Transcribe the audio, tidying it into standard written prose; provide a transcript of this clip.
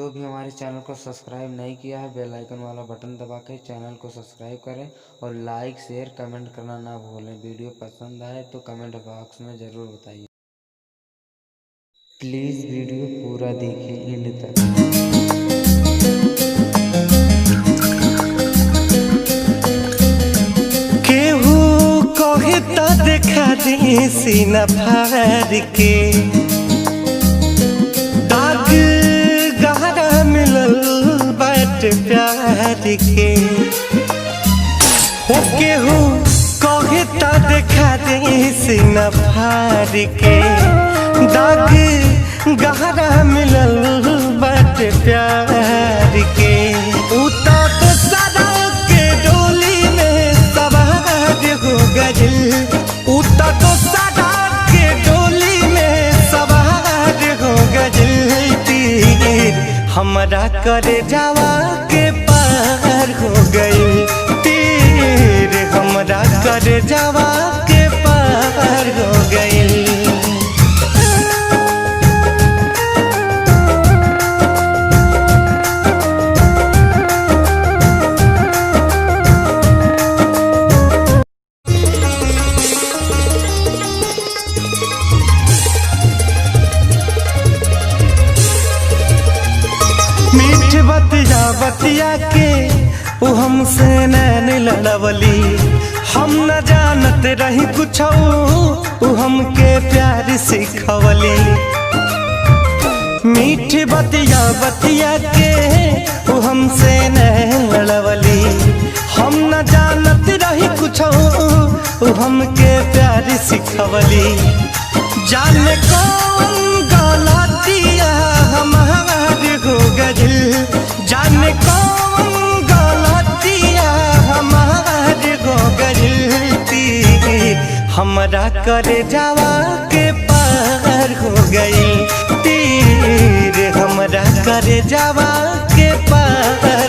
जो भी हमारे चैनल को सब्सक्राइब नहीं किया है, बेल आइकन वाला बटन दबा के चैनल को सब्सक्राइब करें और लाइक शेयर कमेंट करना ना भूलें। वीडियो पसंद आए तो कमेंट बॉक्स में ज़रूर बताइए। प्लीज़ वीडियो पूरा देखिए एंड तक। केहू कहे तो देखा दी सीना फाड़ के, दाग गहरा मिलल बाट प्यार के। हो केहू कहे तो देखा दी सीना फाड़ के, दाग गहरा मिलल बाट प्यार के। उता तो सदा के डोली में सवार हो गइल, उता तो सदा के डोली में सवार हो गइल। तीर हमरा करे जावा के पार हो गइल, तीर हमरा करे जावा के पार हो गइल। मीठ बतिया बतिया के वो हमसे नैन लड़वली, हम न जानत रही कुछ वो हमके प्यार सिखवली। मीठ बतिया बतिया के वो हमसे नैन लड़वली, हम न जानत रही कुछ वो हमके प्यार सिखवली। जाने कौन गलतिया हमार हो गइल, जाने कौन गलतिया हमार हो गइल। तीर हमरा करे जावा के पार हो गइल, तीर हमरा करे जावा के पार